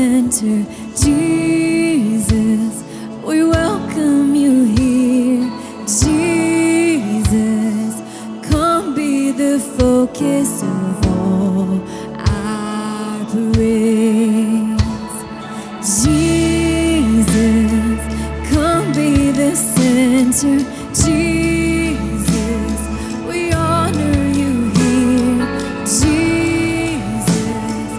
center. Jesus, we welcome you here. Jesus, come be the focus of all our praise. Jesus, come be the center. Jesus, we honor you here. Jesus,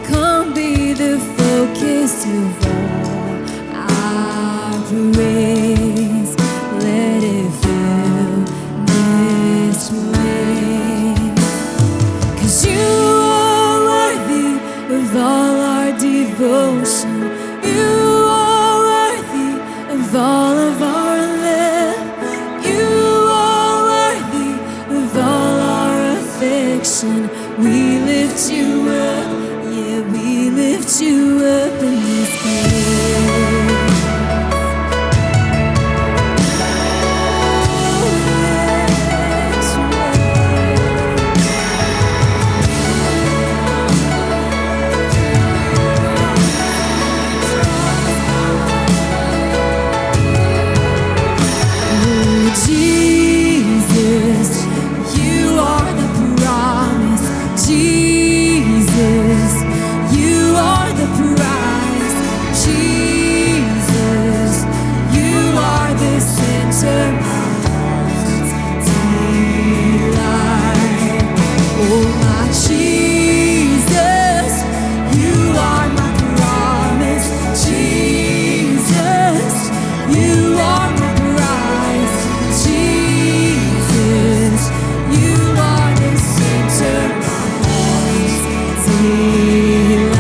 come be the focus of all our praise. Let it fill this place. 'Cause you are worthy of all our devotion. You are worthy of all of our love. You are worthy of all our affection. We lift you up, yeah, we lift you up in this place. Jesus, you are the promise. Jesus, you are the prize. Jesus, you are the center of heart's delight. Oh my Jesus, you are my promise. Jesus, you are my prize. Jesus, you are the center of heart's delight.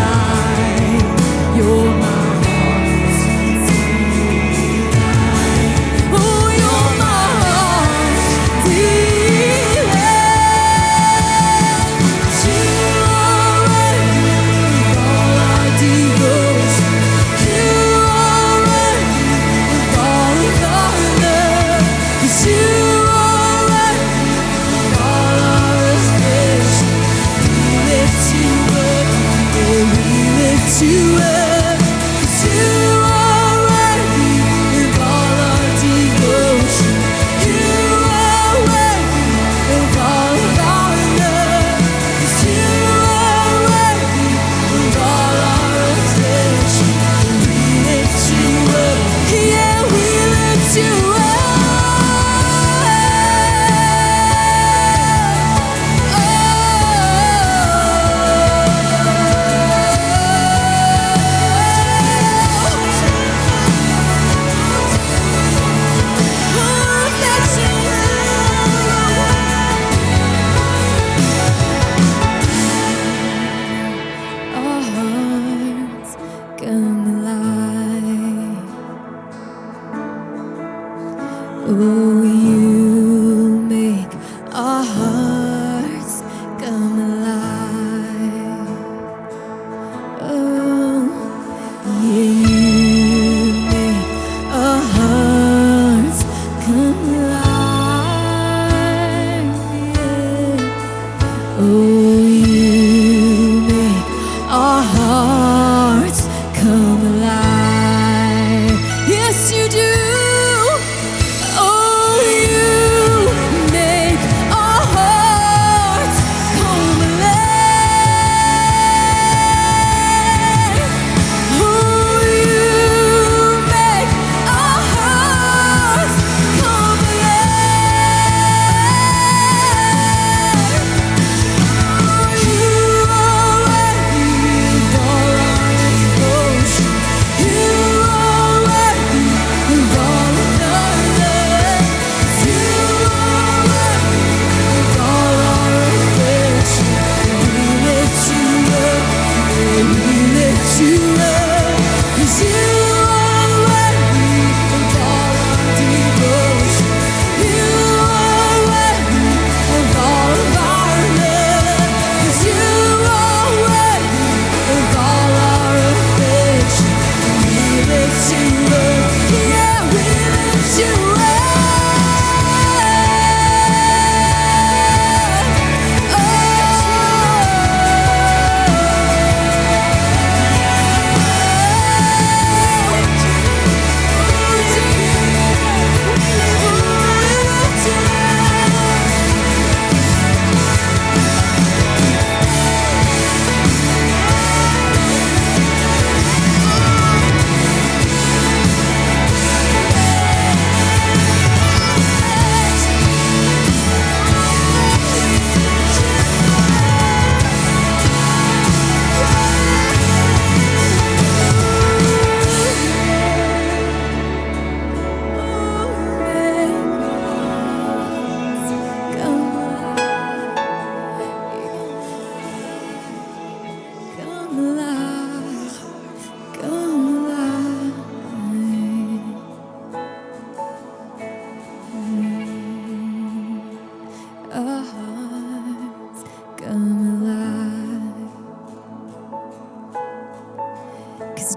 You're my heart's delight. Oh, you're my heart's delight. You are worthy of all our devotion. You are worthy of all of our love. 'Cause you are worthy of all our affection. We lift you up, yeah, we lift you up. 'Cause you are worthy of all our devotion. You are worthy of all of our love. 'Cause you are worthy of all our affection. We lift you up, yeah, we lift you up. Our hearts come alive. Oh, you make our hearts come alive. Oh, yeah, you make our hearts come alive. Yeah. Oh, you make our hearts come alive. Yes, you do. Oh,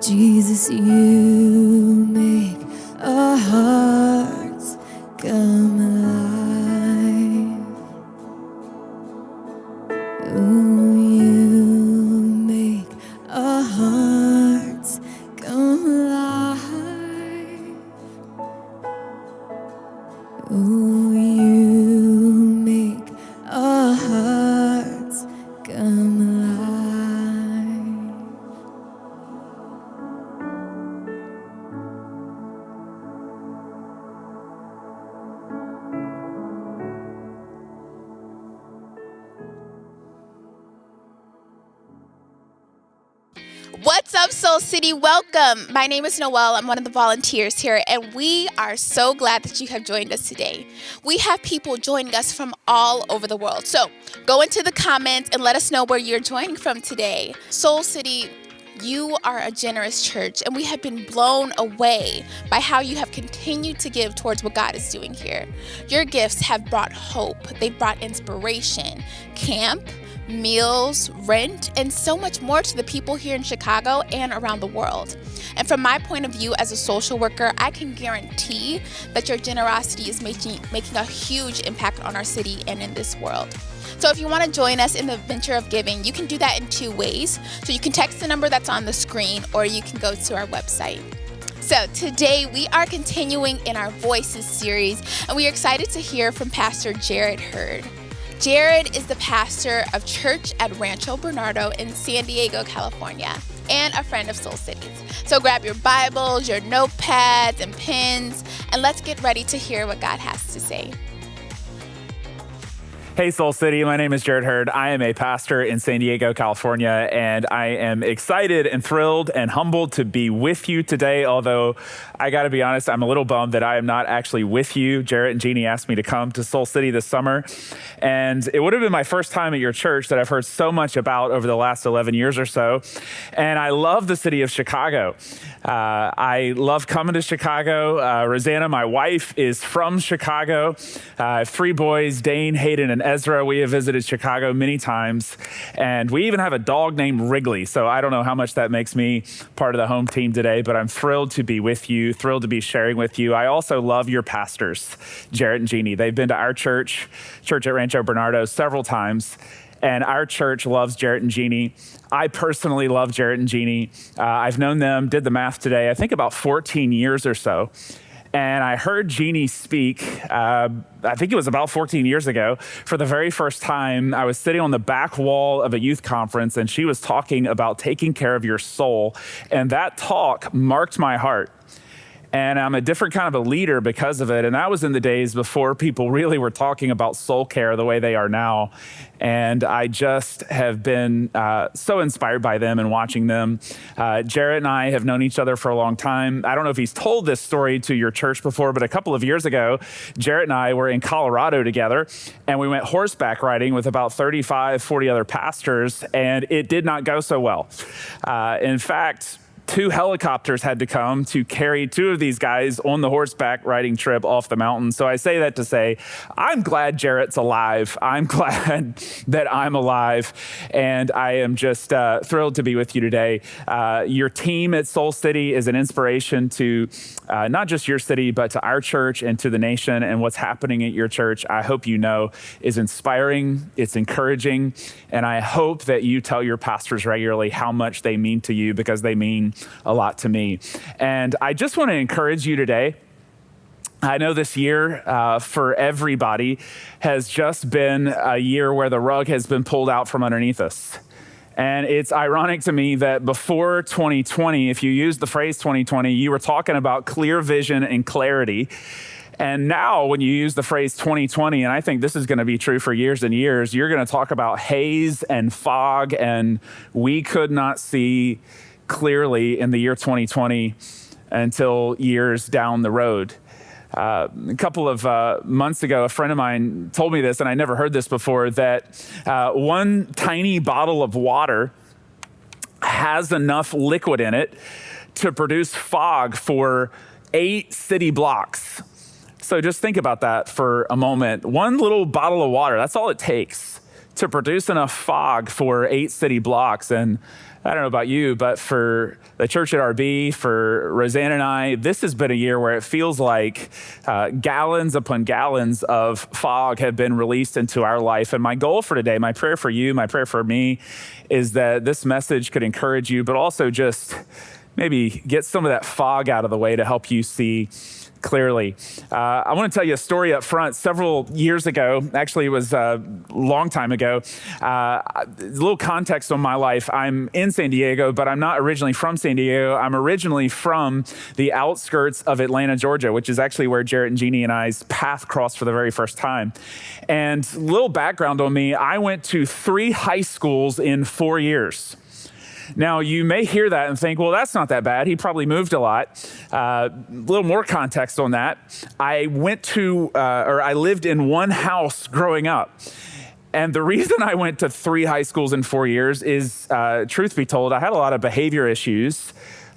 Jesus, you make our hearts come alive. Oh, you make our hearts come alive. Oh, you make our hearts come alive. What's up, Soul City? Welcome. My name is Noelle. I'm one of the volunteers here, and we are so glad that you have joined us today. We have people joining us from all over the world. So go into the comments and let us know where you're joining from today. Soul City, you are a generous church, and we have been blown away by how you have continued to give towards what God is doing here. Your gifts have brought hope. They've brought inspiration, camp, meals, rent, and so much more to the people here in Chicago and around the world. And from my point of view as a social worker, I can guarantee that your generosity is making a huge impact on our city and in this world. So if you want to join us in the venture of giving, you can do that in two ways. So you can text the number that's on the screen, or you can go to our website. So today we are continuing in our Voices series, and we are excited to hear from Pastor Jared Hurd. Jared is the pastor of Church at Rancho Bernardo in San Diego, California, and a friend of Soul City's. So grab your Bibles, your notepads, and pens, and let's get ready to hear what God has to say. Hey, Soul City. My name is Jared Hurd. I am a pastor in San Diego, California, and I am excited and thrilled and humbled to be with you today, although I got to be honest, I'm a little bummed that I am not actually with you. Jarrett and Jeannie asked me to come to Soul City this summer, and it would have been my first time at your church that I've heard so much about over the last 11 years or so, and I love the city of Chicago. I love coming to Chicago. Rosanna, my wife, is from Chicago. I have three boys, Dane, Hayden, and Ezra. We have visited Chicago many times, and we even have a dog named Wrigley, so I don't know how much that makes me part of the home team today, but I'm thrilled to be with you, thrilled to be sharing with you. I also love your pastors, Jarrett and Jeannie. They've been to our church at Rancho Bernardo, several times, and our church loves Jarrett and Jeannie. I personally love Jarrett and Jeannie. I've known them, did the math today, I think about 14 years or so. And I heard Jeannie speak, I think it was about 14 years ago, for the very first time. I was sitting on the back wall of a youth conference, and she was talking about taking care of your soul. And that talk marked my heart. And I'm a different kind of a leader because of it. And that was in the days before people really were talking about soul care the way they are now. And I just have been so inspired by them and watching them. Jarrett and I have known each other for a long time. I don't know if he's told this story to your church before, but a couple of years ago, Jarrett and I were in Colorado together, and we went horseback riding with about 35, 40 other pastors, and it did not go so well. In fact, 2 helicopters had to come to carry 2 of these guys on the horseback riding trip off the mountain. So I say that to say, I'm glad Jarrett's alive. I'm glad that I'm alive. And I am just thrilled to be with you today. Your team at Soul City is an inspiration to not just your city, but to our church and to the nation. And what's happening at your church, I hope you know, is inspiring. It's encouraging. And I hope that you tell your pastors regularly how much they mean to you, because they mean a lot to me. And I just want to encourage you today. I know this year for everybody has just been a year where the rug has been pulled out from underneath us. And it's ironic to me that before 2020, if you use the phrase 2020, you were talking about clear vision and clarity. And now when you use the phrase 2020, and I think this is going to be true for years and years, you're going to talk about haze and fog, and we could not see clearly in the year 2020 until years down the road. A couple of months ago, a friend of mine told me this, and I never heard this before, that one tiny bottle of water has enough liquid in it to produce fog for 8 city blocks. So just think about that for a moment. One little bottle of water, that's all it takes to produce enough fog for 8 city blocks. And I don't know about you, but for the church at RB, for Roseanne and I, this has been a year where it feels like gallons upon gallons of fog have been released into our life. And my goal for today, my prayer for you, my prayer for me, is that this message could encourage you, but also just maybe get some of that fog out of the way to help you see clearly. I want to tell you a story up front. Several years ago, actually it was a long time ago, a little context on my life. I'm in San Diego, but I'm not originally from San Diego. I'm originally from the outskirts of Atlanta, Georgia, which is actually where Jarrett and Jeannie and I's path crossed for the very first time. And a little background on me, I went to 3 high schools in 4 years. Now, you may hear that and think, well, that's not that bad. He probably moved a lot. A little more context on that. I lived in one house growing up. And the reason I went to 3 high schools in 4 years is, truth be told, I had a lot of behavior issues.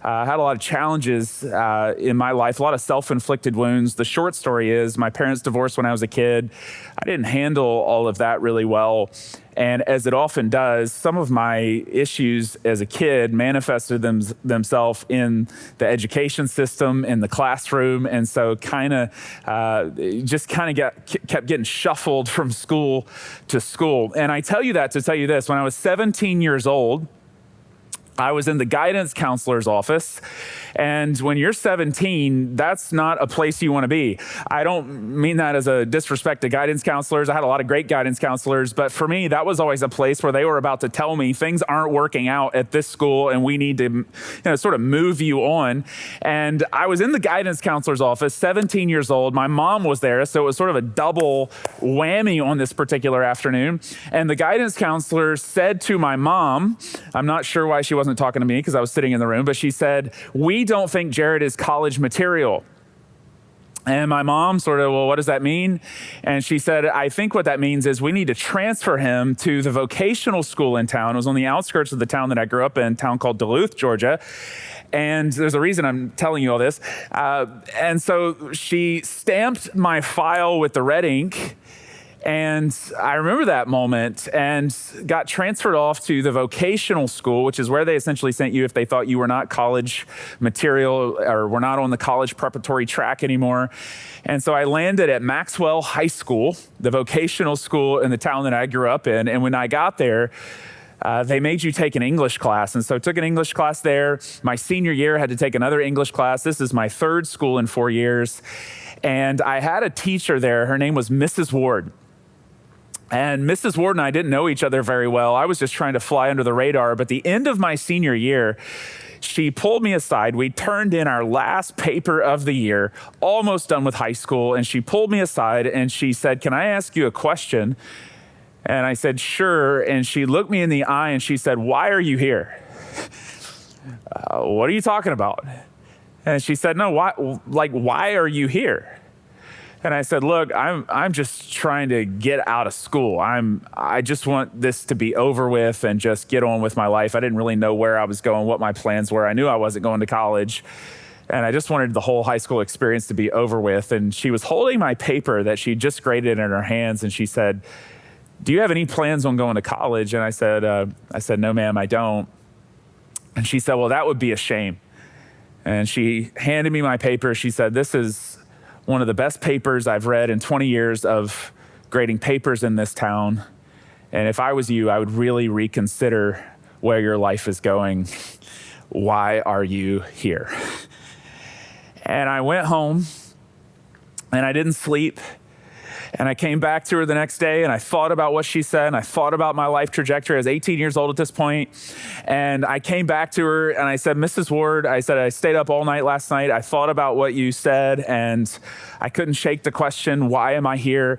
I had a lot of challenges in my life, a lot of self-inflicted wounds. The short story is my parents divorced when I was a kid. I didn't handle all of that really well. And as it often does, some of my issues as a kid manifested themselves in the education system, in the classroom. And so kept getting shuffled from school to school. And I tell you that to tell you this, when I was 17 years old, I was in the guidance counselor's office. And when you're 17, that's not a place you want to be. I don't mean that as a disrespect to guidance counselors. I had a lot of great guidance counselors, but for me, that was always a place where they were about to tell me things aren't working out at this school and we need to, sort of move you on. And I was in the guidance counselor's office, 17 years old. My mom was there, so it was sort of a double whammy on this particular afternoon. And the guidance counselor said to my mom, I'm not sure why she wasn't talking to me because I was sitting in the room, but she said, "We don't think Jarrett is college material." And my mom sort of, well, what does that mean? And she said, I think what that means is we need to transfer him to the vocational school in town. It was on the outskirts of the town that I grew up in, a town called Duluth, Georgia. And there's a reason I'm telling you all this. And so she stamped my file with the red ink. And I remember that moment and got transferred off to the vocational school, which is where they essentially sent you if they thought you were not college material or were not on the college preparatory track anymore. And so I landed at Maxwell High School, the vocational school in the town that I grew up in. And when I got there, they made you take an English class. And so I took an English class there. My senior year, I had to take another English class. This is my 3rd school in 4 years. And I had a teacher there. Her name was Mrs. Ward. And Mrs. Ward and I didn't know each other very well. I was just trying to fly under the radar. But the end of my senior year, she pulled me aside. We turned in our last paper of the year, almost done with high school. And she pulled me aside and she said, "Can I ask you a question?" And I said, "Sure." And she looked me in the eye and she said, "Why are you here?" What are you talking about? And she said, "No, why are you here?" And I said, "Look, I'm just trying to get out of school. I just want this to be over with and just get on with my life. I didn't really know where I was going, what my plans were. I knew I wasn't going to college. And I just wanted the whole high school experience to be over with." And she was holding my paper that she just graded in her hands. And she said, "Do you have any plans on going to college?" And I said, "No, ma'am, I don't." And she said, "Well, that would be a shame." And she handed me my paper. She said, "This is one of the best papers I've read in 20 years of grading papers in this town. And if I was you, I would really reconsider where your life is going. Why are you here?" And I went home and I didn't sleep. And I came back to her the next day and I thought about what she said and I thought about my life trajectory. I was 18 years old at this point. And I came back to her and I said, "Mrs. Ward," I said, "I stayed up all night last night. I thought about what you said and I couldn't shake the question, why am I here?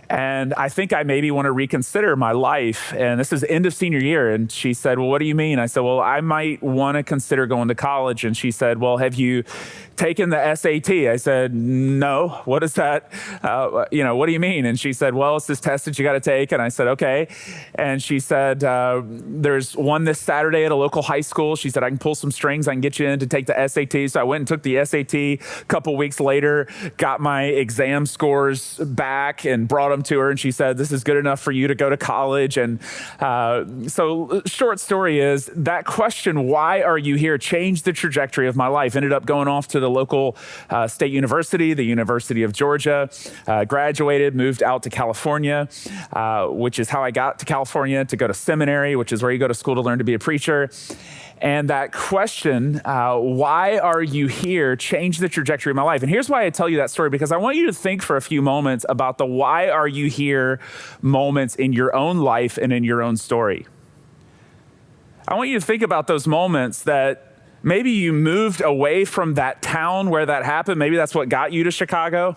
And I think I maybe want to reconsider my life." And this is end of senior year. And she said, "Well, what do you mean?" I said, "Well, I might want to consider going to college." And she said, "Well, have you taken the SAT?" I said, "No." "What is that? What do you mean? And she said, well, it's this test that you got to take. And I said, okay. And she said, there's one this Saturday at a local high school. She said, I can pull some strings. I can get you in to take the SAT. So I went and took the SAT. A couple weeks later, got my exam scores back and brought them to her. And she said, this is good enough for you to go to college. And so short story is that question, why are you here, changed the trajectory of my life. Ended up going off to the local state university, the University of Georgia, graduated, moved out to California, which is how I got to California, to go to seminary, which is where you go to school to learn to be a preacher. And that question, why are you here, changed the trajectory of my life. And here's why I tell you that story, because I want you to think for a few moments about the why are you here moments in your own life and in your own story. I want you to think about those moments that maybe you moved away from that town where that happened. Maybe that's what got you to Chicago.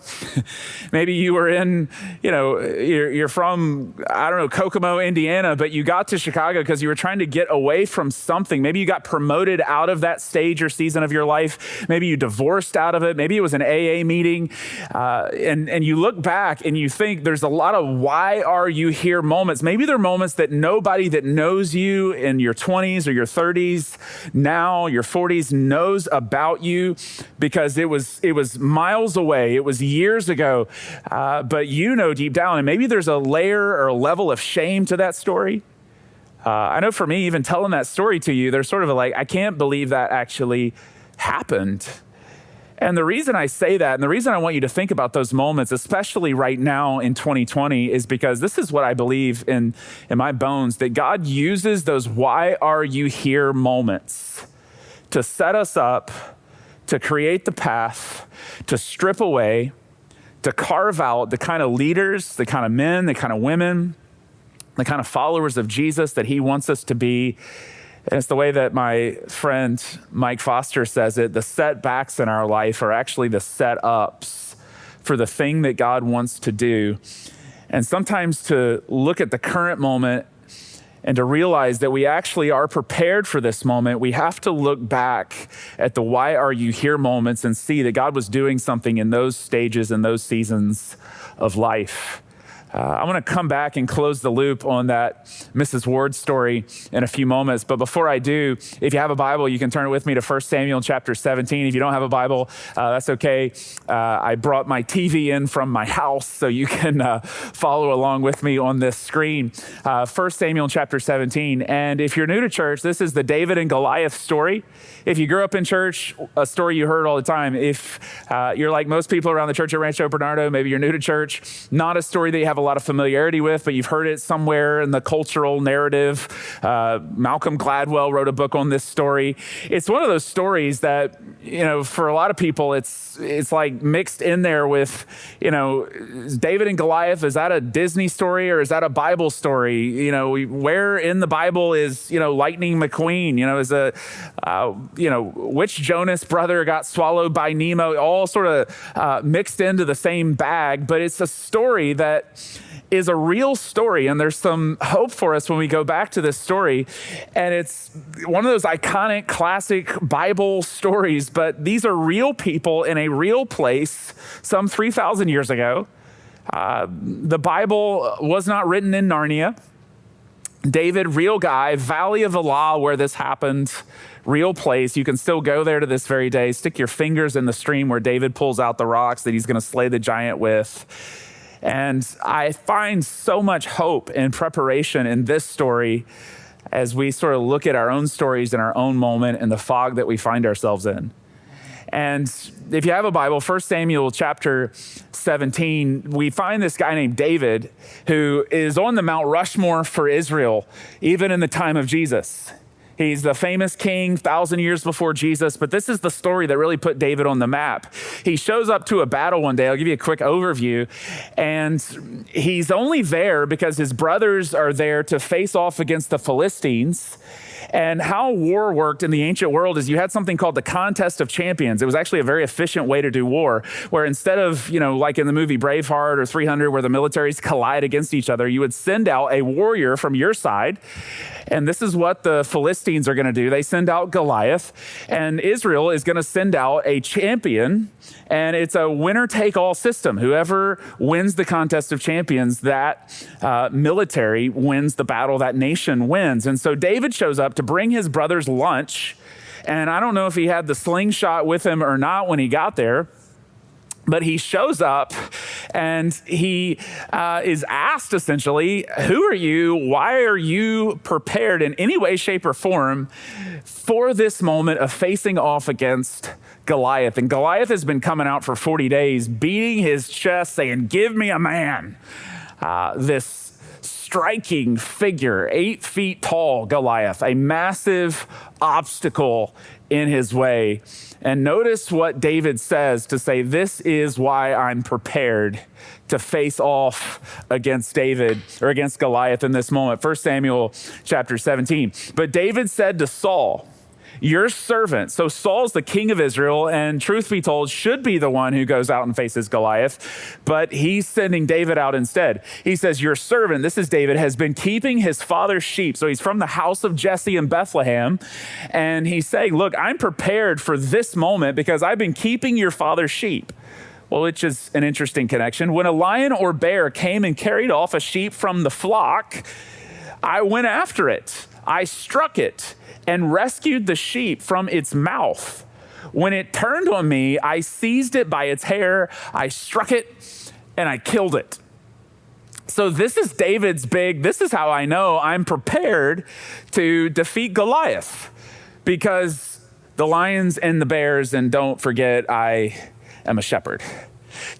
Maybe you were in, you're from, I don't know, Kokomo, Indiana, but you got to Chicago because you were trying to get away from something. Maybe you got promoted out of that stage or season of your life. Maybe you divorced out of it. Maybe it was an AA meeting. And you look back and you think there's a lot of why are you here moments. Maybe they're moments that nobody that knows you in your 20s or your 30s, now your 40s knows about you, because it was miles away. It was years ago, but you know deep down, and maybe there's a layer or a level of shame to that story. I know for me, even telling that story to you, there's sort of I can't believe that actually happened. And the reason I say that, and the reason I want you to think about those moments, especially right now in 2020, is because this is what I believe in my bones, that God uses those why are you here moments to set us up, to create the path, to strip away, to carve out the kind of leaders, the kind of men, the kind of women, the kind of followers of Jesus that he wants us to be. And it's the way that my friend Mike Foster says it, the setbacks in our life are actually the setups for the thing that God wants to do. And sometimes to look at the current moment and to realize that we actually are prepared for this moment, we have to look back at the why are you here moments and see that God was doing something in those stages and those seasons of life. I want to come back and close the loop on that Mrs. Ward story in a few moments. But before I do, if you have a Bible, you can turn it with me to 1 Samuel chapter 17. If you don't have a Bible, that's okay. I brought my TV in from my house so you can follow along with me on this screen. 1 Samuel chapter 17. And if you're new to church, this is the David and Goliath story. If you grew up in church, a story you heard all the time. If you're like most people around the church at Rancho Bernardo, maybe you're new to church, not a story that you have a lot of familiarity with, but you've heard it somewhere in the cultural narrative. Malcolm Gladwell wrote a book on this story. It's one of those stories that, for a lot of people, it's like mixed in there with, David and Goliath. Is that a Disney story or is that a Bible story? Where in the Bible is, Lightning McQueen? Which Jonas brother got swallowed by Nemo? All sort of mixed into the same bag, but it's a story that is a real story, and there's some hope for us when we go back to this story. And it's one of those iconic, classic Bible stories, but these are real people in a real place some 3,000 years ago. The Bible was not written in Narnia. David, real guy, Valley of Elah, where this happened, real place. You can still go there to this very day. Stick your fingers in the stream where David pulls out the rocks that he's going to slay the giant with. And I find so much hope and preparation in this story as we sort of look at our own stories in our own moment and the fog that we find ourselves in. And if you have a Bible, 1 Samuel chapter 17, we find this guy named David who is on the Mount Rushmore for Israel, even in the time of Jesus. He's the famous king 1,000 years before Jesus, but this is the story that really put David on the map. He shows up to a battle one day. I'll give you a quick overview. And he's only there because his brothers are there to face off against the Philistines. And how war worked in the ancient world is you had something called the contest of champions. It was actually a very efficient way to do war, where instead of, like in the movie Braveheart or 300, where the militaries collide against each other, you would send out a warrior from your side. And this is what the Philistines are going to do. They send out Goliath, and Israel is going to send out a champion, and it's a winner-take-all system. Whoever wins the contest of champions, that military wins the battle, that nation wins. And so David shows up to bring his brother's lunch, and I don't know if he had the slingshot with him or not when he got there, but he shows up and he is asked essentially, who are you? Why are you prepared in any way, shape, or form for this moment of facing off against Goliath? And Goliath has been coming out for 40 days, beating his chest, saying, give me a man. This striking figure, 8 feet tall Goliath, a massive obstacle in his way. And notice what David says to say, this is why I'm prepared to face off against David or against Goliath in this moment. 1 Samuel chapter 17. But David said to Saul, your servant, so Saul's the king of Israel, and truth be told, should be the one who goes out and faces Goliath, but he's sending David out instead. He says, your servant, this is David, has been keeping his father's sheep. So he's from the house of Jesse in Bethlehem, and he's saying, look, I'm prepared for this moment because I've been keeping your father's sheep. Well, which is an interesting connection. When a lion or bear came and carried off a sheep from the flock, I went after it. I struck it and rescued the sheep from its mouth. When it turned on me, I seized it by its hair, I struck it, and I killed it. So this is David's this is how I know I'm prepared to defeat Goliath, because the lions and the bears, and don't forget, I am a shepherd.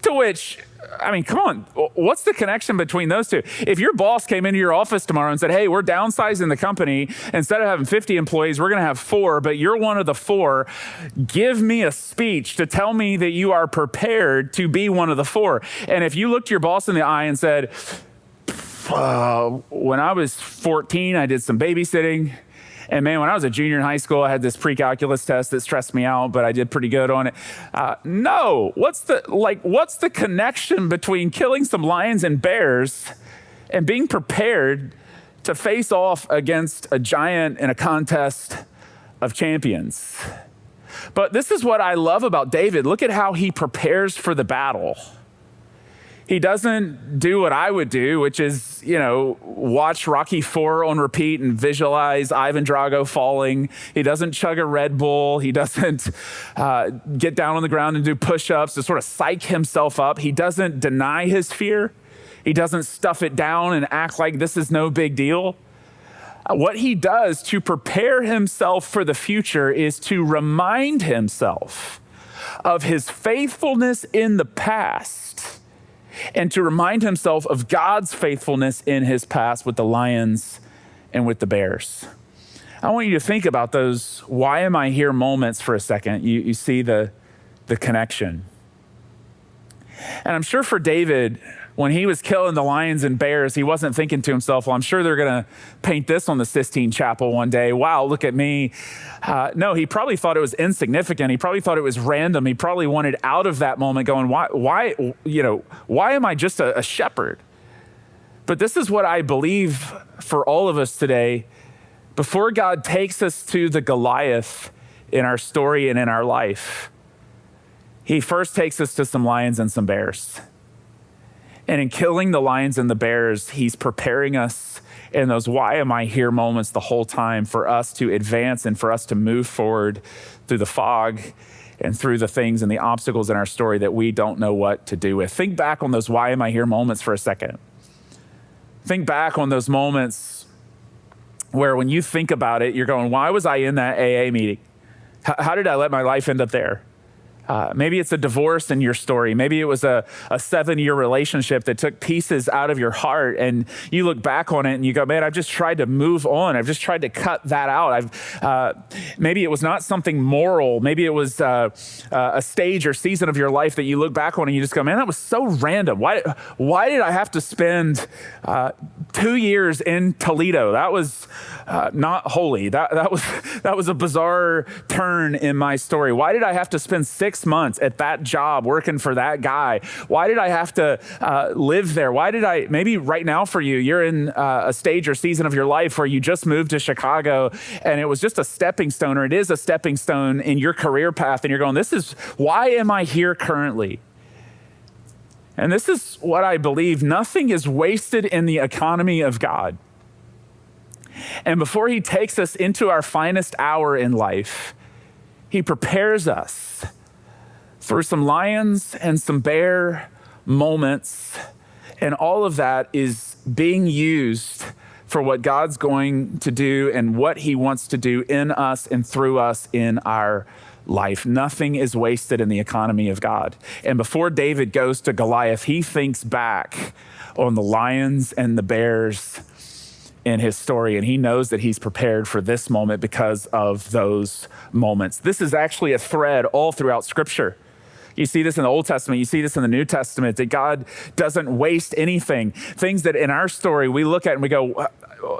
To which, I mean, come on, what's the connection between those two? If your boss came into your office tomorrow and said, hey, we're downsizing the company, instead of having 50 employees, we're going to have 4, but you're one of the 4, give me a speech to tell me that you are prepared to be one of the 4. And if you looked your boss in the eye and said, when I was 14, I did some babysitting. And man, when I was a junior in high school, I had this pre-calculus test that stressed me out, but I did pretty good on it. No, what's the connection between killing some lions and bears and being prepared to face off against a giant in a contest of champions? But this is what I love about David. Look at how he prepares for the battle. He doesn't do what I would do, which is, watch Rocky IV on repeat and visualize Ivan Drago falling. He doesn't chug a Red Bull. He doesn't get down on the ground and do push-ups to sort of psych himself up. He doesn't deny his fear. He doesn't stuff it down and act like this is no big deal. What he does to prepare himself for the future is to remind himself of his faithfulness in the past, and to remind himself of God's faithfulness in his past with the lions and with the bears. I want you to think about those why am I here moments for a second. You see the connection. And I'm sure for David, when he was killing the lions and bears, he wasn't thinking to himself, well, I'm sure they're going to paint this on the Sistine Chapel one day. Wow, look at me. No, he probably thought it was insignificant. He probably thought it was random. He probably wanted out of that moment going, why am I just a shepherd? But this is what I believe for all of us today. Before God takes us to the Goliath in our story and in our life, he first takes us to some lions and some bears. And in killing the lions and the bears, he's preparing us in those why am I here moments the whole time for us to advance and for us to move forward through the fog and through the things and the obstacles in our story that we don't know what to do with. Think back on those why am I here moments for a second. Think back on those moments where when you think about it, you're going, why was I in that AA meeting? How did I let my life end up there? Maybe it's a divorce in your story. Maybe it was a 7-year relationship that took pieces out of your heart, and you look back on it and you go, man, I've just tried to move on. I've just tried to cut that out. Maybe it was not something moral. Maybe it was a stage or season of your life that you look back on and you just go, man, that was so random. Why did I have to spend 2 years in Toledo? That was not holy. That was a bizarre turn in my story. Why did I have to spend 6 months at that job working for that guy? Why did I have to live there? Maybe right now for you, you're in a stage or season of your life where you just moved to Chicago and it was just a stepping stone, or it is a stepping stone in your career path. And you're going, why am I here currently? And this is what I believe. Nothing is wasted in the economy of God. And before he takes us into our finest hour in life, he prepares us through some lions and some bear moments. And all of that is being used for what God's going to do and what he wants to do in us and through us in our life. Nothing is wasted in the economy of God. And before David goes to Goliath, he thinks back on the lions and the bears in his story, and he knows that he's prepared for this moment because of those moments. This is actually a thread all throughout Scripture. You see this in the Old Testament, you see this in the New Testament, that God doesn't waste anything. Things that in our story we look at and we go,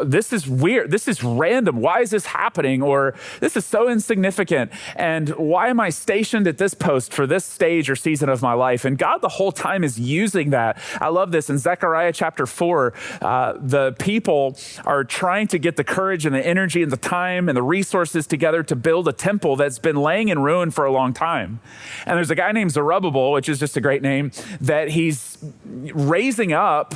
this is weird, this is random, why is this happening? Or this is so insignificant, and why am I stationed at this post for this stage or season of my life? And God the whole time is using that. I love this. In Zechariah chapter 4, the people are trying to get the courage and the energy and the time and the resources together to build a temple that's been laying in ruin for a long time. And there's a guy named Zerubbabel, which is just a great name, that he's raising up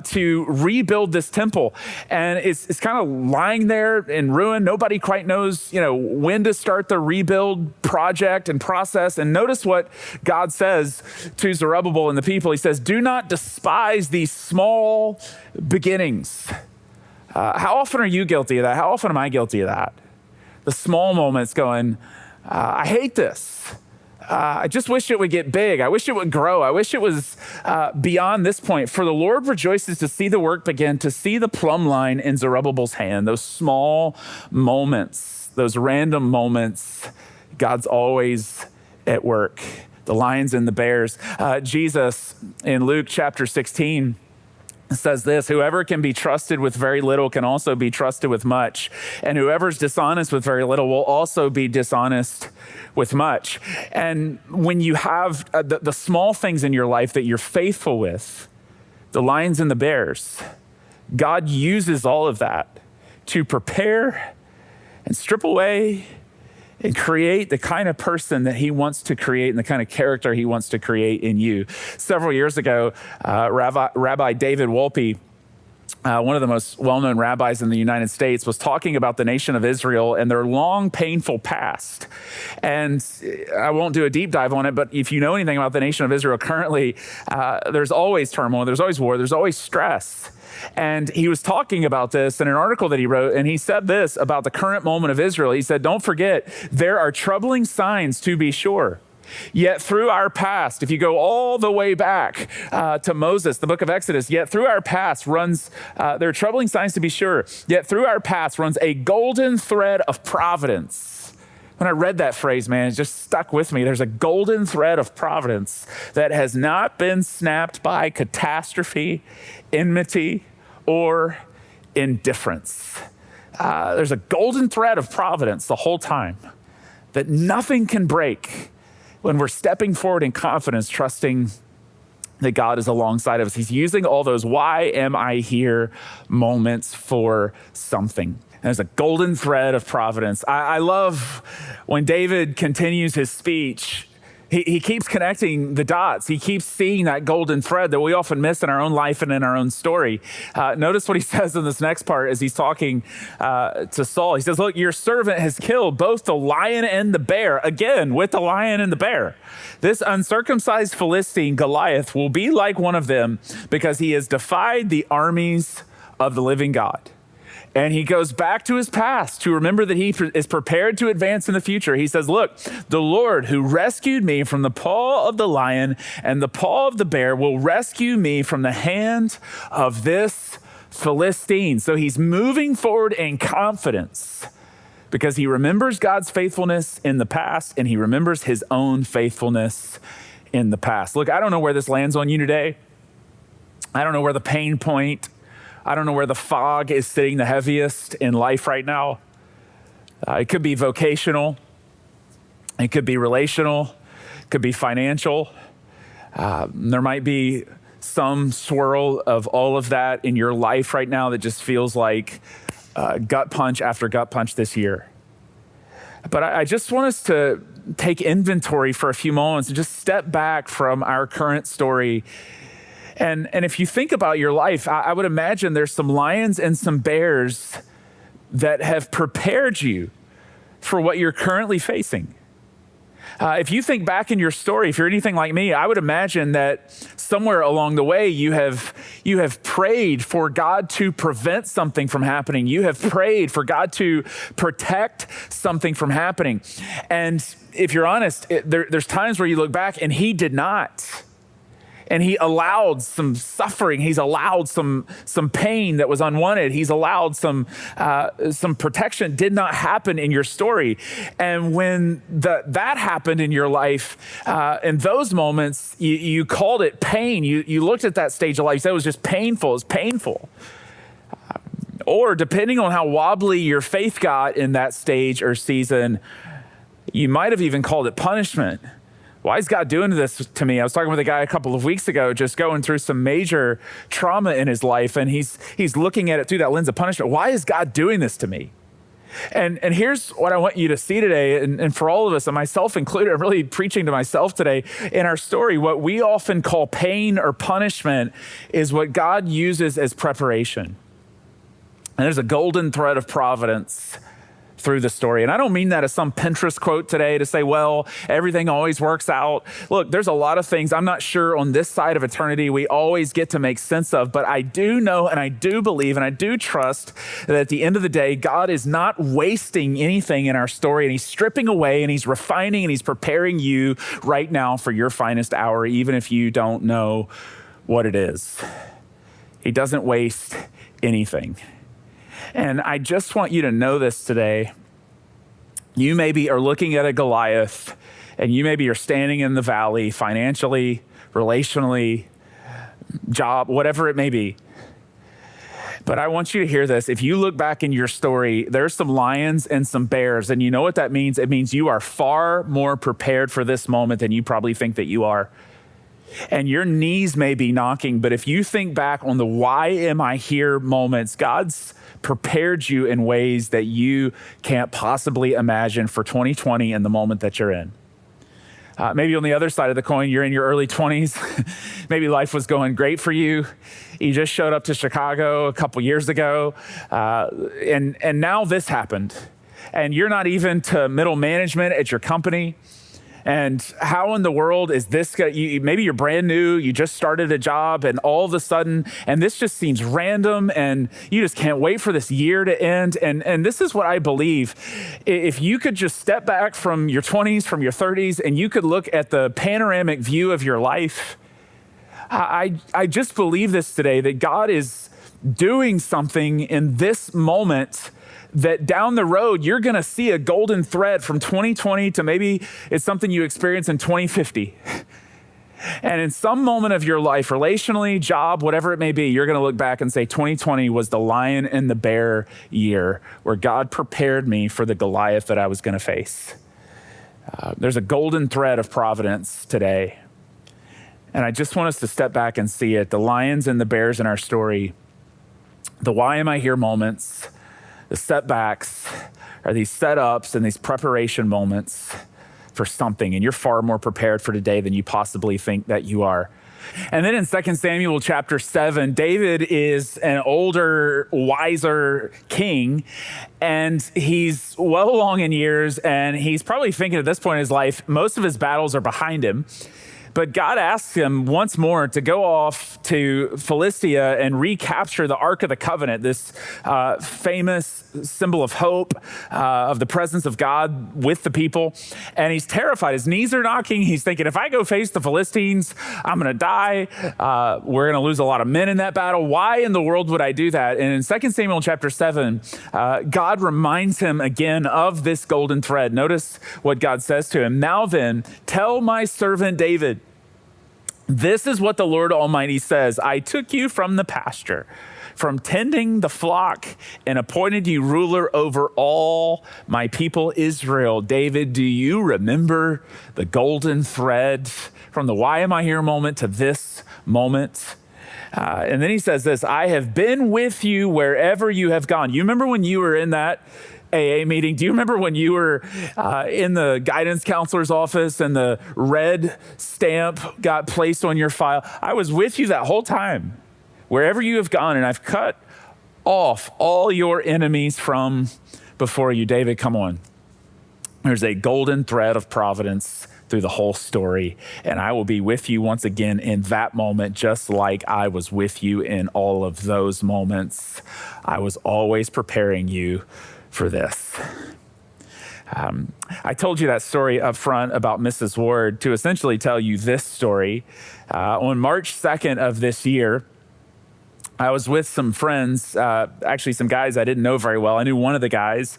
to rebuild this temple. And it's kind of lying there in ruin. Nobody quite knows, when to start the rebuild project and process. And notice what God says to Zerubbabel and the people. He says, do not despise these small beginnings. How often are you guilty of that? How often am I guilty of that? The small moments going, I hate this. I just wish it would get big. I wish it would grow. I wish it was beyond this point. For the Lord rejoices to see the work begin, to see the plumb line in Zerubbabel's hand. Those small moments, those random moments, God's always at work. The lions and the bears. Jesus in Luke chapter 16 says this: whoever can be trusted with very little can also be trusted with much. And whoever's dishonest with very little will also be dishonest with much. And when you have the small things in your life that you're faithful with, the lions and the bears, God uses all of that to prepare and strip away and create the kind of person that he wants to create and the kind of character he wants to create in you. Several years ago, Rabbi David Wolpe, one of the most well-known rabbis in the United States, was talking about the nation of Israel and their long, painful past. And I won't do a deep dive on it, but if you know anything about the nation of Israel currently, there's always turmoil, there's always war, there's always stress. And he was talking about this in an article that he wrote, and he said this about the current moment of Israel. He said, don't forget, there are troubling signs to be sure. Yet through our past, if you go all the way back to Moses, the book of Exodus, yet through our past runs, there are troubling signs to be sure, yet through our past runs a golden thread of providence. When I read that phrase, man, it just stuck with me. There's a golden thread of providence that has not been snapped by catastrophe, enmity, or indifference. There's a golden thread of providence the whole time that nothing can break when we're stepping forward in confidence, trusting that God is alongside of us. He's using all those why am I here moments for something. There's a golden thread of providence. I love when David continues his speech. He keeps connecting the dots. He keeps seeing that golden thread that we often miss in our own life and in our own story. Notice what he says in this next part as he's talking to Saul. He says, look, your servant has killed both the lion and the bear. Again, with the lion and the bear. This uncircumcised Philistine, Goliath, will be like one of them because he has defied the armies of the living God. And he goes back to his past to remember that he is prepared to advance in the future. He says, look, the Lord who rescued me from the paw of the lion and the paw of the bear will rescue me from the hand of this Philistine. So he's moving forward in confidence because he remembers God's faithfulness in the past and he remembers his own faithfulness in the past. Look, I don't know where this lands on you today. I don't know where the pain point, I don't know where the fog is sitting the heaviest in life right now. It could be vocational. It could be relational. It could be financial. There might be some swirl of all of that in your life right now that just feels like gut punch after gut punch this year. But I just want us to take inventory for a few moments and just step back from our current story. And if you think about your life, I would imagine there's some lions and some bears that have prepared you for what you're currently facing. If you think back in your story, if you're anything like me, I would imagine that somewhere along the way you have prayed for God to prevent something from happening. You have prayed for God to protect something from happening. And if you're honest, there's times where you look back and he did not. And he allowed some suffering. He's allowed some pain that was unwanted. He's allowed some protection did not happen in your story. And when that happened in your life, in those moments, you called it pain. You looked at that stage of life. You said it was just painful. It's painful. Or depending on how wobbly your faith got in that stage or season, you might have even called it punishment. Why is God doing this to me? I was talking with a guy a couple of weeks ago, just going through some major trauma in his life, and he's looking at it through that lens of punishment. Why is God doing this to me? And here's what I want you to see today, and for all of us, and myself included, I'm really preaching to myself today. In our story, what we often call pain or punishment is what God uses as preparation. And there's a golden thread of providence through the story. And I don't mean that as some Pinterest quote today to say, well, everything always works out. Look, there's a lot of things I'm not sure on this side of eternity we always get to make sense of, but I do know and I do believe and I do trust that at the end of the day, God is not wasting anything in our story, and he's stripping away and he's refining and he's preparing you right now for your finest hour, even if you don't know what it is. He doesn't waste anything. And I just want you to know this today. You maybe are looking at a Goliath, and you maybe are standing in the valley financially, relationally, job, whatever it may be. But I want you to hear this. If you look back in your story, there's some lions and some bears, and you know what that means? It means you are far more prepared for this moment than you probably think that you are. And your knees may be knocking, but if you think back on the why am I here moments, God's prepared you in ways that you can't possibly imagine for 2020 and the moment that you're in. Maybe on the other side of the coin, you're in your early 20s. Maybe life was going great for you. You just showed up to Chicago a couple years ago, and now this happened. And you're not even to middle management at your company. And how in the world is this? Maybe you're brand new, you just started a job, and all of a sudden, and this just seems random, and you just can't wait for this year to end. And this is what I believe. If you could just step back from your 20s, from your 30s, and you could look at the panoramic view of your life, I just believe this today, that God is doing something in this moment that down the road, you're going to see a golden thread from 2020 to maybe it's something you experience in 2050. And in some moment of your life, relationally, job, whatever it may be, you're going to look back and say 2020 was the lion and the bear year where God prepared me for the Goliath that I was going to face. There's a golden thread of providence today. And I just want us to step back and see it. The lions and the bears in our story, the why am I here moments, the setbacks are these setups and these preparation moments for something, and you're far more prepared for today than you possibly think that you are. And then in 2 Samuel chapter 7, David is an older, wiser king, and he's well along in years, and he's probably thinking at this point in his life, most of his battles are behind him. But God asks him once more to go off to Philistia and recapture the Ark of the Covenant, this famous symbol of hope, of the presence of God with the people. And he's terrified. His knees are knocking. He's thinking, if I go face the Philistines, I'm going to die. We're going to lose a lot of men in that battle. Why in the world would I do that? And in 2 Samuel chapter 7, God reminds him again of this golden thread. Notice what God says to him. Now then, tell my servant David, this is what the Lord Almighty says. I took you from the pasture, from tending the flock, and appointed you ruler over all my people Israel. David, do you remember the golden thread from the why am I here moment to this moment? And then he says this, I have been with you wherever you have gone. You remember when you were in that AA meeting? Do you remember when you were in the guidance counselor's office and the red stamp got placed on your file? I was with you that whole time, wherever you have gone, and I've cut off all your enemies from before you. David, come on. There's a golden thread of providence through the whole story, and I will be with you once again in that moment, just like I was with you in all of those moments. I was always preparing you for this. I told you that story up front about Mrs. Ward to essentially tell you this story. On March 2nd of this year, I was with some friends, actually some guys I didn't know very well. I knew one of the guys.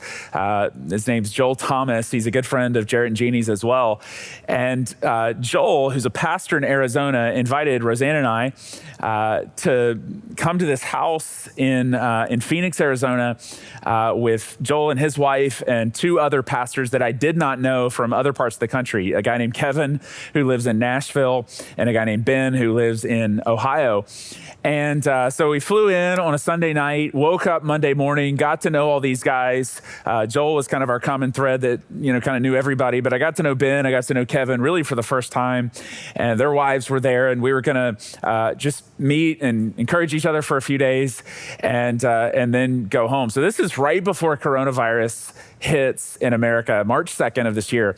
His name's Joel Thomas. He's a good friend of Jarrett and Jeannie's as well. And Joel, who's a pastor in Arizona, invited Roseanne and I to come to this house in Phoenix, Arizona, with Joel and his wife and two other pastors that I did not know from other parts of the country. A guy named Kevin, who lives in Nashville, and a guy named Ben, who lives in Ohio. And so we flew in on a Sunday night, woke up Monday morning, got to know all these guys. Joel was kind of our common thread that, kind of knew everybody, but I got to know Ben, I got to know Kevin really for the first time, and their wives were there, and we were going to just meet and encourage each other for a few days and then go home. So this is right before coronavirus hits in America, March 2nd of this year.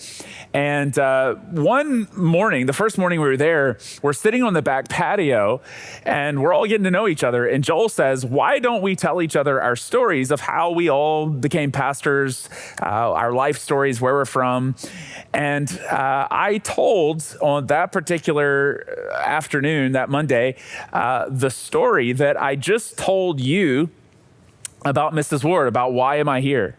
And one morning, the first morning we were there, we're sitting on the back patio and we're all getting to know each other. And Joel says, why don't we tell each other our stories of how we all became pastors, our life stories, where we're from. And I told on that particular afternoon, that Monday, the story that I just told you about Mrs. Ward, about why am I here?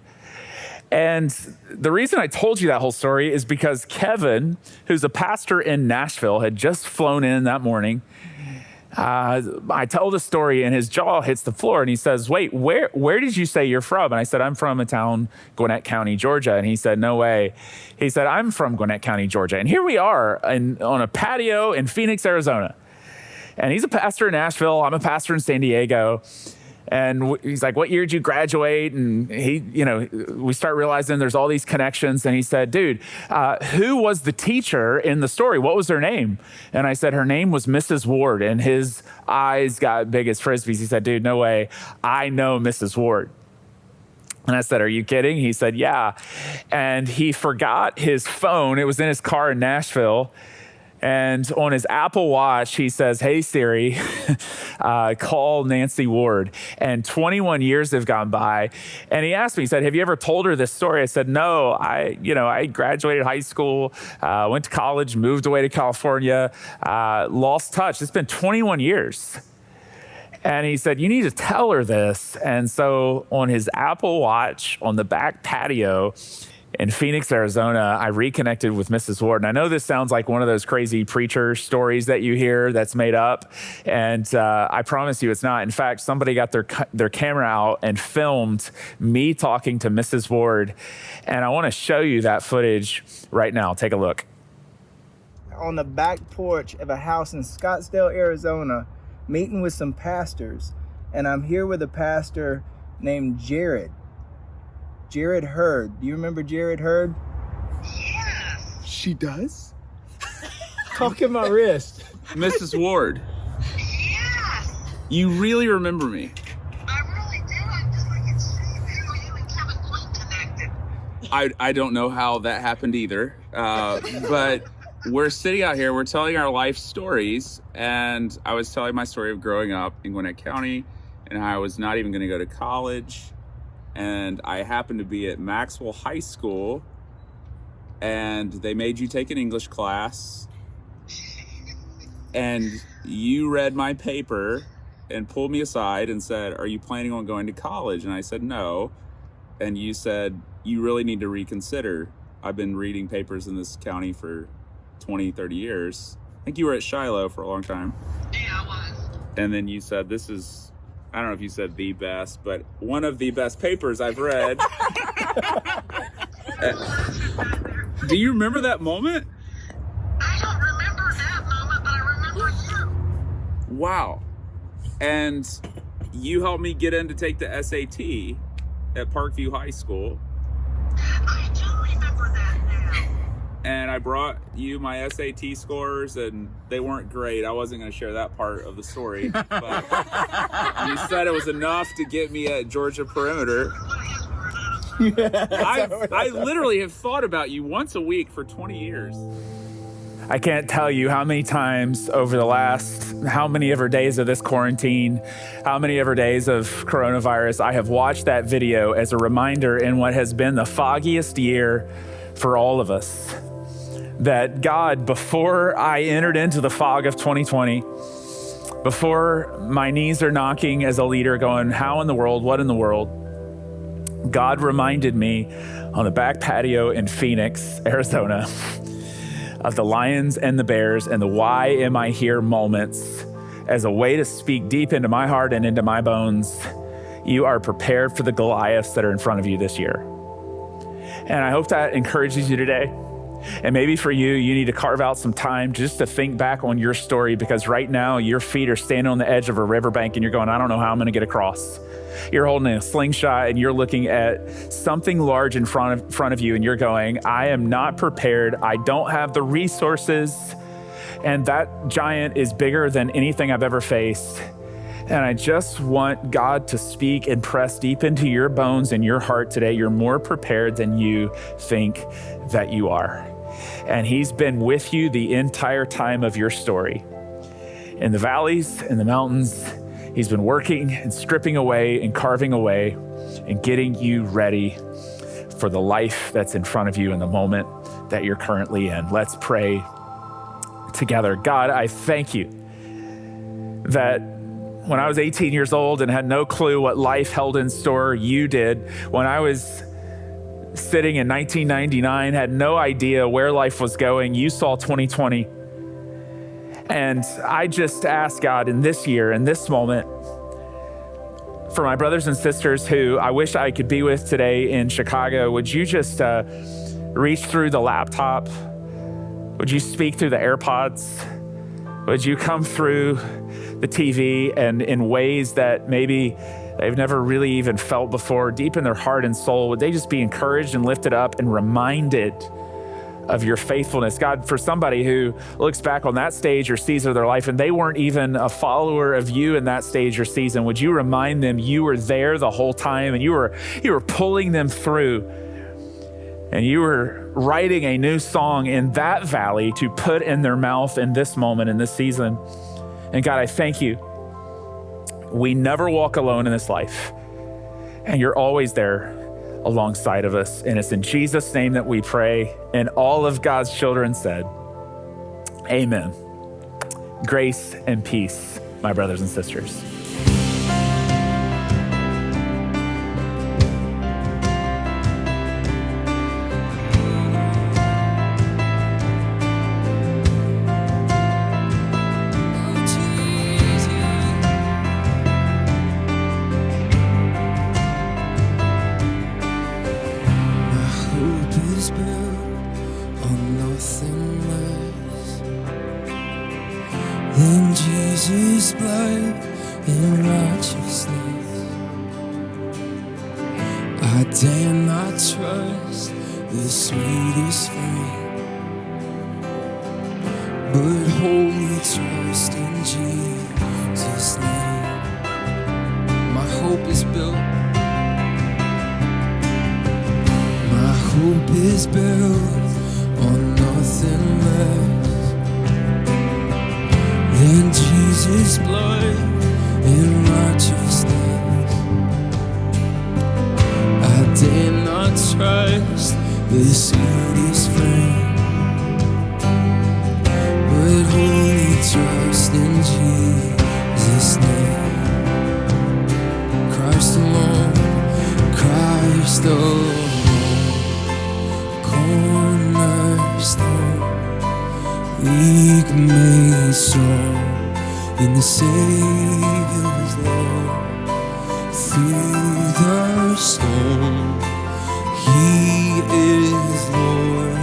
And the reason I told you that whole story is because Kevin, who's a pastor in Nashville, had just flown in that morning. I tell the story and his jaw hits the floor and he says, wait, where did you say you're from? And I said, I'm from a town, Gwinnett County, Georgia. And he said, no way. He said, I'm from Gwinnett County, Georgia. And here we are on a patio in Phoenix, Arizona. And he's a pastor in Nashville. I'm a pastor in San Diego. And he's like, what year did you graduate? And we start realizing there's all these connections. And he said, dude, who was the teacher in the story? What was her name? And I said, her name was Mrs. Ward. And his eyes got big as Frisbees. He said, dude, no way. I know Mrs. Ward. And I said, are you kidding? He said, yeah. And he forgot his phone. It was in his car in Nashville. And on his Apple Watch, he says, hey, Siri, call Nancy Ward. And 21 years have gone by. And he asked me, he said, have you ever told her this story? I said, no, I graduated high school, went to college, moved away to California, lost touch. It's been 21 years. And he said, you need to tell her this. And so on his Apple Watch on the back patio, in Phoenix, Arizona, I reconnected with Mrs. Ward. And I know this sounds like one of those crazy preacher stories that you hear that's made up. And I promise you it's not. In fact, somebody got their camera out and filmed me talking to Mrs. Ward. And I want to show you that footage right now. Take a look. On the back porch of a house in Scottsdale, Arizona, meeting with some pastors. And I'm here with a pastor named Jared Hurd. Do you remember Jared Hurd? Yes. She does? Talk in my wrist. Mrs. Ward. Yes. You really remember me. I really do. I just like it's you and Kevin Quinn connected. I don't know how that happened either. But we're sitting out here, we're telling our life stories, and I was telling my story of growing up in Gwinnett County and how I was not even going to go to college, and I happened to be at Maxwell High School, and they made you take an English class, and you read my paper and pulled me aside and said, "Are you planning on going to college?" And I said, "No." And you said, "You really need to reconsider. I've been reading papers in this county for 20, 30 years. I think you were at Shiloh for a long time." Yeah, I was. And then you said, "This is," I don't know if you said the best, but one of the best papers I've read. Do you remember that moment? I don't remember that moment, but I remember you. Wow. And you helped me get in to take the SAT at Parkview High School. I do remember that now. And I brought you my SAT scores, and they weren't great. I wasn't going to share that part of the story. But you said it was enough to get me at Georgia Perimeter. I literally have thought about you once a week for 20 years. I can't tell you how many times over the last, how many ever days of this quarantine, how many ever days of coronavirus, I have watched that video as a reminder in what has been the foggiest year for all of us. That God, before I entered into the fog of 2020, before my knees are knocking as a leader going, how in the world, what in the world? God reminded me on the back patio in Phoenix, Arizona, of the lions and the bears and the why am I here moments as a way to speak deep into my heart and into my bones. You are prepared for the Goliaths that are in front of you this year. And I hope that encourages you today. And maybe for you, you need to carve out some time just to think back on your story, because right now your feet are standing on the edge of a riverbank and you're going, I don't know how I'm going to get across. You're holding a slingshot and you're looking at something large in front of you and you're going, I am not prepared. I don't have the resources. And that giant is bigger than anything I've ever faced. And I just want God to speak and press deep into your bones and your heart today. You're more prepared than you think that you are. And He's been with you the entire time of your story. In the valleys, in the mountains, He's been working and stripping away and carving away and getting you ready for the life that's in front of you in the moment that you're currently in. Let's pray together. God, I thank you that when I was 18 years old and had no clue what life held in store, you did. When I was sitting in 1999, had no idea where life was going, you saw 2020. And I just ask God in this year, in this moment, for my brothers and sisters who I wish I could be with today in Chicago, would you just reach through the laptop? Would you speak through the AirPods? Would you come through the TV and in ways that maybe they've never really even felt before, deep in their heart and soul? Would they just be encouraged and lifted up and reminded of your faithfulness? God, for somebody who looks back on that stage or season of their life and they weren't even a follower of you in that stage or season, would you remind them you were there the whole time and you were pulling them through, and you were writing a new song in that valley to put in their mouth in this moment, in this season. And God, I thank you. We never walk alone in this life, and you're always there alongside of us. And it's in Jesus' name that we pray. And all of God's children said, amen. Grace and peace, my brothers and sisters. In Jesus' blood and righteousness, I dare not trust the sweetest frame, but wholly trust in Jesus' name. My hope is built, my hope is built on nothing less His blood and righteousness. I dare not trust the sweetest friend, but wholly trust in Jesus' name. Christ alone, Christ alone, cornerstone, weak made strong in the Savior's love. Through the storm, He is Lord,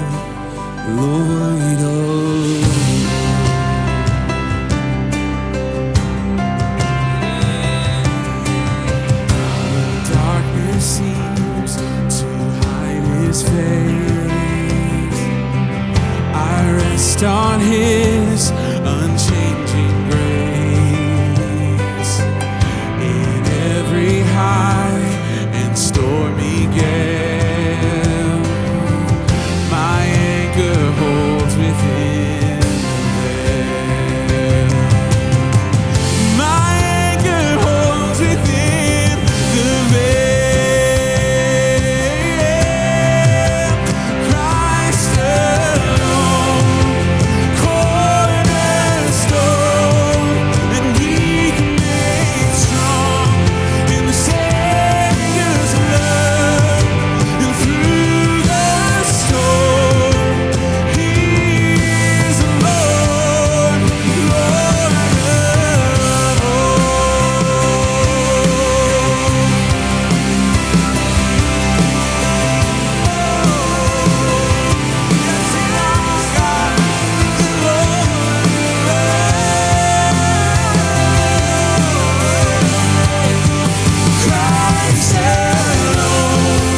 Lord of darkness seems to hide His face. I rest on His unchanging grace. In every high and stormy gale, my anchor holds within the veil. My anchor holds within the veil. Christ alone, cornerstone, and weak made strong in the Savior's love. And through the storm, He is the Lord, Lord of all. Christ alone,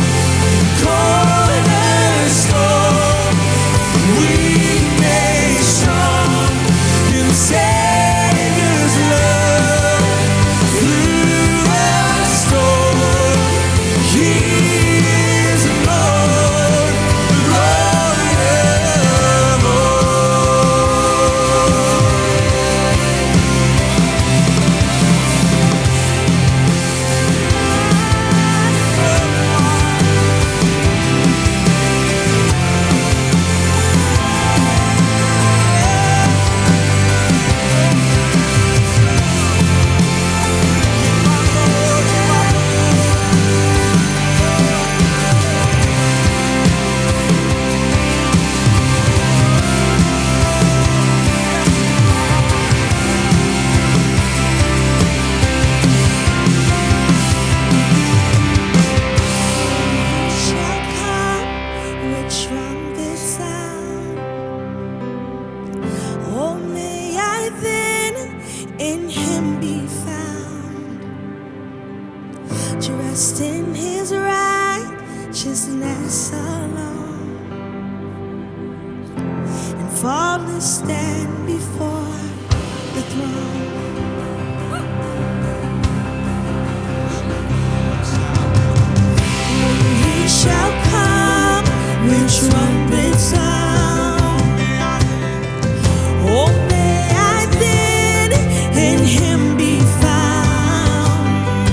cornerstone, weak made strong in the Savior's love. Through the storm, He is the Lord, Lord of shall come with trumpet sound. Oh, may I then in Him be found, dressed in His righteousness alone, and faultless stand before the throne. He shall come with trumpet sound. Oh, may I then in Him be found,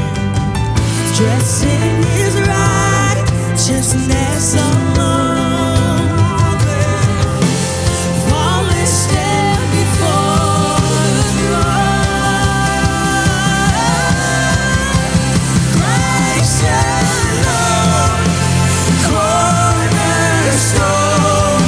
dressed in His righteousness alone, faultless stand before the throne. Christ alone, cornerstone,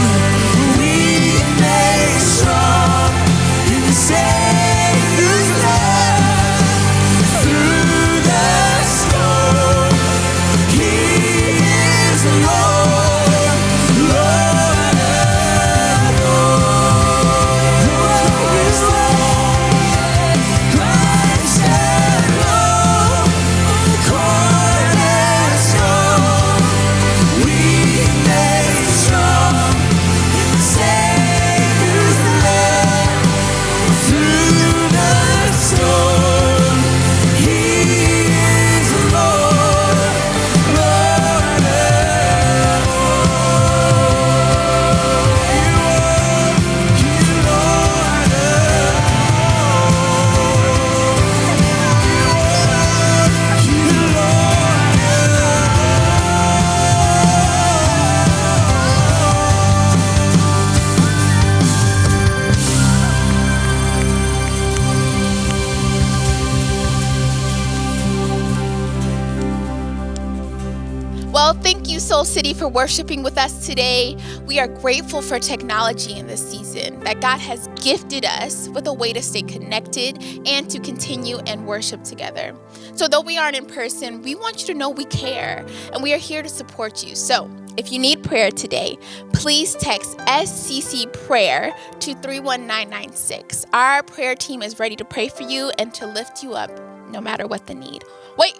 Soul City, for worshiping with us today. We are grateful for technology in this season, that God has gifted us with a way to stay connected and to continue and worship together. So though we aren't in person, we want you to know we care and we are here to support you. So if you need prayer today, please text SCC Prayer to 31996. Our prayer team is ready to pray for you and to lift you up no matter what the need. Wait.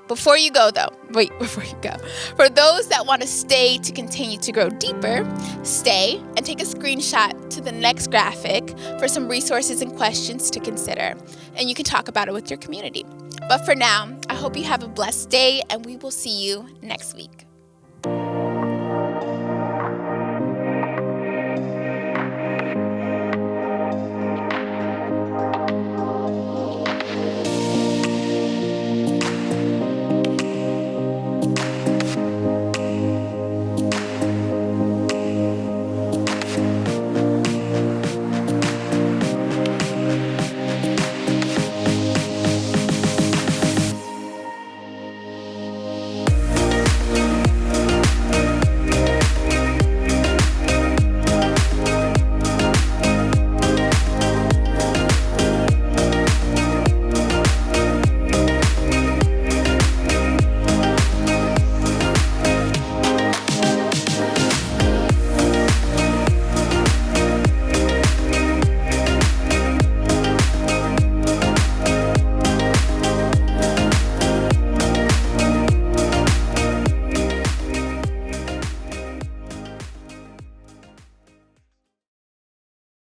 Before you go. For those that want to stay to continue to grow deeper, stay and take a screenshot to the next graphic for some resources and questions to consider. And you can talk about it with your community. But for now, I hope you have a blessed day and we will see you next week.